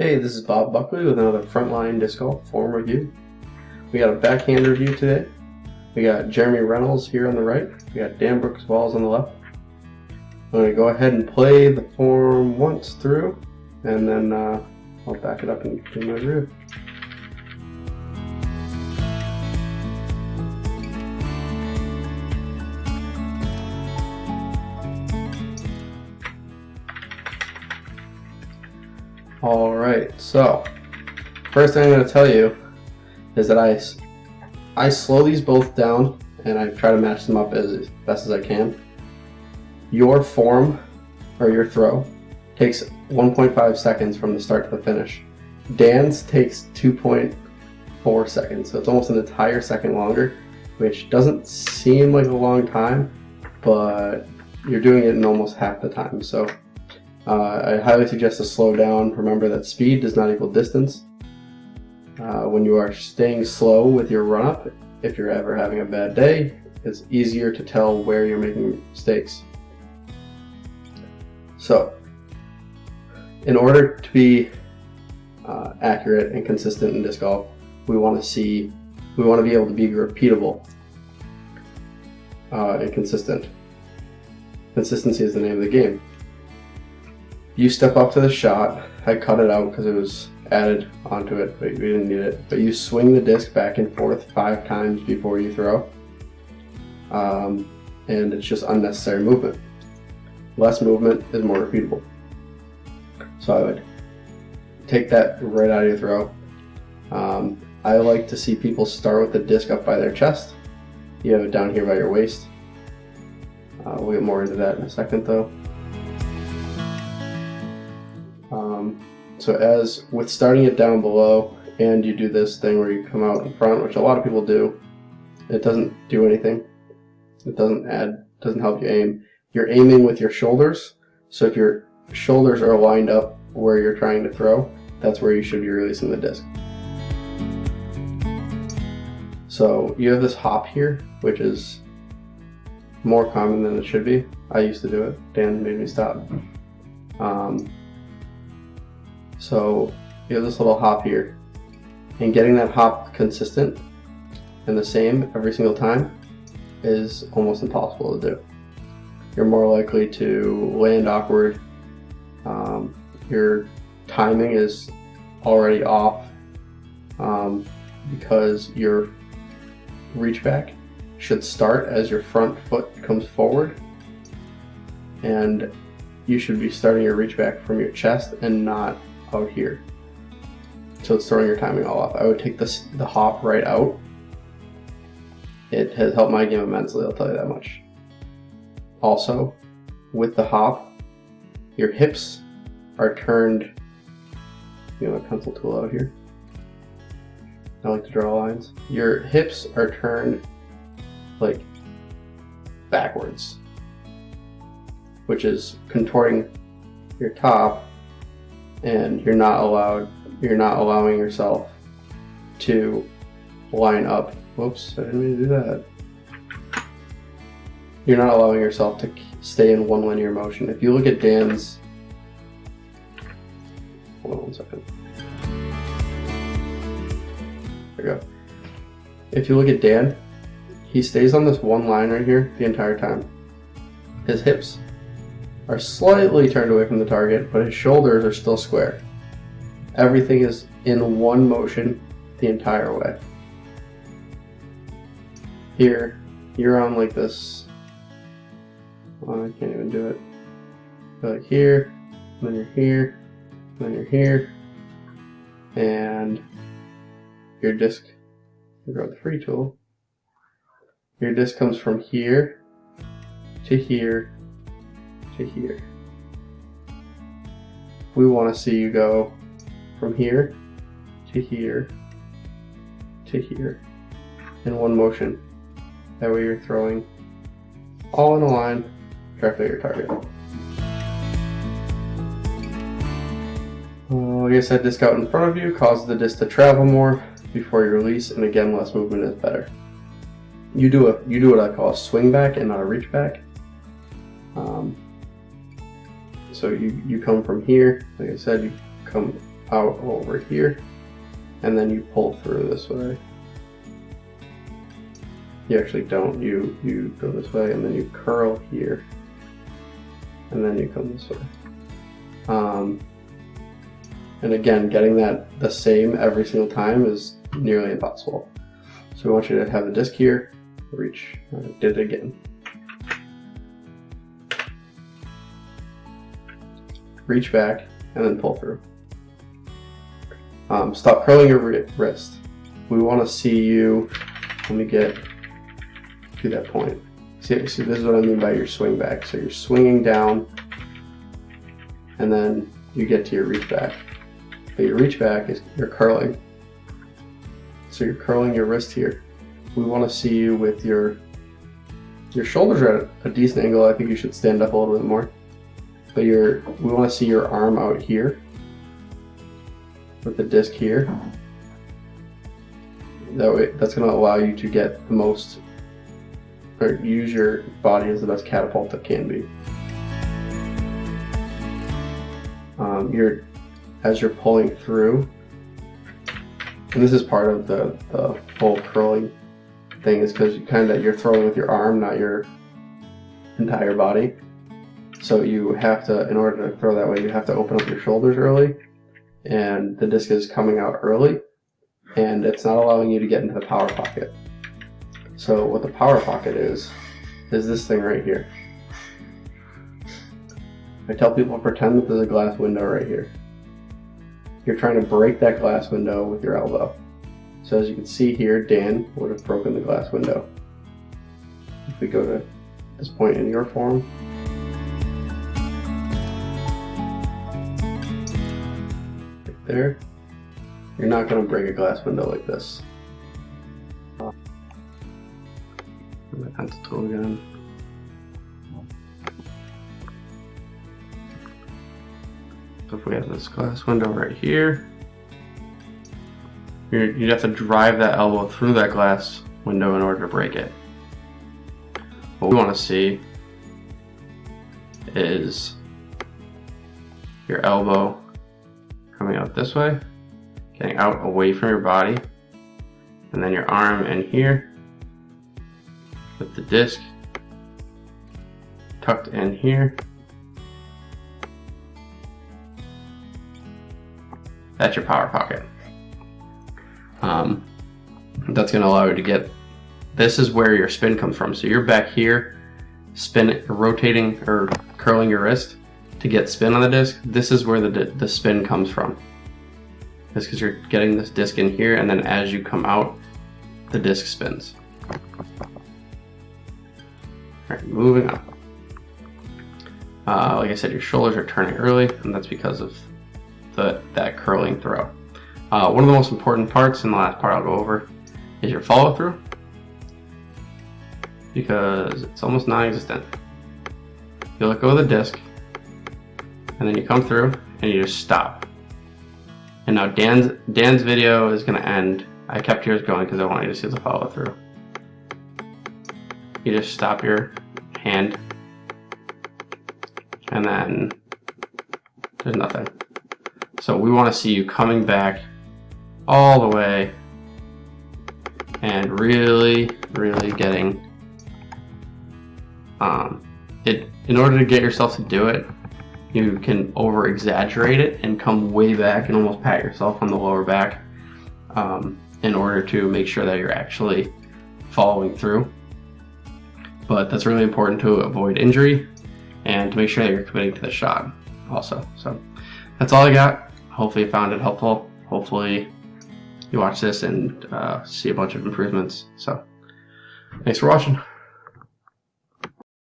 Hey, this is Bob Buckley with another Frontline Disc Golf Form review. We got a backhand review today. We got Jreynolds here on the right. We got Dan Brooks Walls on the left. I'm going to go ahead and play the form once through, and then I'll back it up and do my review. Alright, so first thing I'm going to tell you is that I slow these both down and I try to match them up as best as I can. Your form, or your throw, takes 1.5 seconds from the start to the finish. Dan's takes 2.4 seconds, so it's almost an entire second longer, which doesn't seem like a long time, but you're doing it in almost half the time. So I highly suggest to slow down. Remember that speed does not equal distance. When you are staying slow with your run-up, if you're ever having a bad day, it's easier to tell where you're making mistakes. So, in order to be accurate and consistent in disc golf, we want to be able to be repeatable and consistent. Consistency is the name of the game. You step up to the shot. I cut it out because it was added onto it, but we didn't need it. But you swing the disc back and forth 5 times before you throw, and it's just unnecessary movement. Less movement is more repeatable. So I would take that right out of your throw. I like to see people start with the disc up by their chest. You have it down here by your waist. We'll get more into that in a second though. So as with starting it down below, and you do this thing where you come out in front, which a lot of people do, it doesn't do anything. It doesn't help you aim. You're aiming with your shoulders, so if your shoulders are lined up where you're trying to throw, that's where you should be releasing the disc. So you have this hop here, which is more common than it should be. I used to do it. Dan made me stop. So you have this little hop here, and getting that hop consistent and the same every single time is almost impossible to do. You're more likely to land awkward. Your timing is already off because your reach back should start as your front foot comes forward, and you should be starting your reach back from your chest and not out here. So it's throwing your timing all off. I would take the hop right out. It has helped my game immensely, I'll tell you that much. Also, with the hop, your hips are turned. You know, a pencil tool out here. I like to draw lines. Your hips are turned like backwards, which is contorting your top, and you're not allowing yourself to line up. Whoops, I didn't mean to do that. You're not allowing yourself to stay in one linear motion. If you look at Dan's, hold on one second. There we go. If you look at Dan, he stays on this one line right here the entire time. His hips are slightly turned away from the target, but his shoulders are still square. Everything is in one motion the entire way. Here, you're on like this. Oh, I can't even do it. You're like here, and then you're here, and then you're here, and your disc, you grab the free tool, your disc comes from here to here to here. We want to see you go from here to here to here in one motion. That way you're throwing all in a line directly at your target. Like I said, disc out in front of you causes the disc to travel more before you release, and again, less movement is better. You do what I call a swing back and not a reach back. So you come from here, like I said, you come out over here, and then you pull through this way. You actually don't. You go this way, and then you curl here, and then you come this way. And again, getting that the same every single time is nearly impossible. So we want you to have the disc here, reach, did it again. Reach back, and then pull through. Stop curling your wrist. We want to see you, let me get to that point. See, this is what I mean by your swing back. So you're swinging down, and then you get to your reach back. But your reach back is you're curling. So you're curling your wrist here. We want to see you with your shoulders are at a decent angle. I think you should stand up a little bit more. But we want to see your arm out here with the disc here. That way, that's going to allow you to get the most, or use your body as the best catapult that can be. As you're pulling through, and this is part of the whole curling thing, is because you're throwing with your arm, not your entire body. So you have to, in order to throw that way, you have to open up your shoulders early, and the disc is coming out early, and it's not allowing you to get into the power pocket. So what the power pocket is this thing right here. I tell people to pretend that there's a glass window right here. You're trying to break that glass window with your elbow. So as you can see here, Dan would have broken the glass window. If we go to this point in your form, right there, you're not going to break a glass window like this. My pencil tool again. So if we have this glass window right here, you'd have to drive that elbow through that glass window in order to break it. What we want to see is your elbow coming out this way, getting out away from your body, and then your arm in here with the disc tucked in here. That's your power pocket. That's going to allow you to get, this is where your spin comes from. So you're back here, rotating or curling your wrist to get spin on the disc. This is where the spin comes from. That's because you're getting this disc in here, and then as you come out, the disc spins. Alright, moving on. Like I said, your shoulders are turning early, and that's because of that curling throw. One of the most important parts, and the last part I'll go over, is your follow through, because it's almost non-existent. You let go of the disc, and then you come through, and you just stop. And now Dan's video is going to end. I kept yours going because I want you to see the follow through. You just stop your hand, and then there's nothing. So we want to see you coming back all the way and really getting it. In order to get yourself to do it, you can over exaggerate it and come way back and almost pat yourself on the lower back in order to make sure that you're actually following through. But that's really important to avoid injury and to make sure that you're committing to the shot also. So that's all I got. Hopefully you found it helpful. Hopefully you watch this and see a bunch of improvements. So thanks for watching.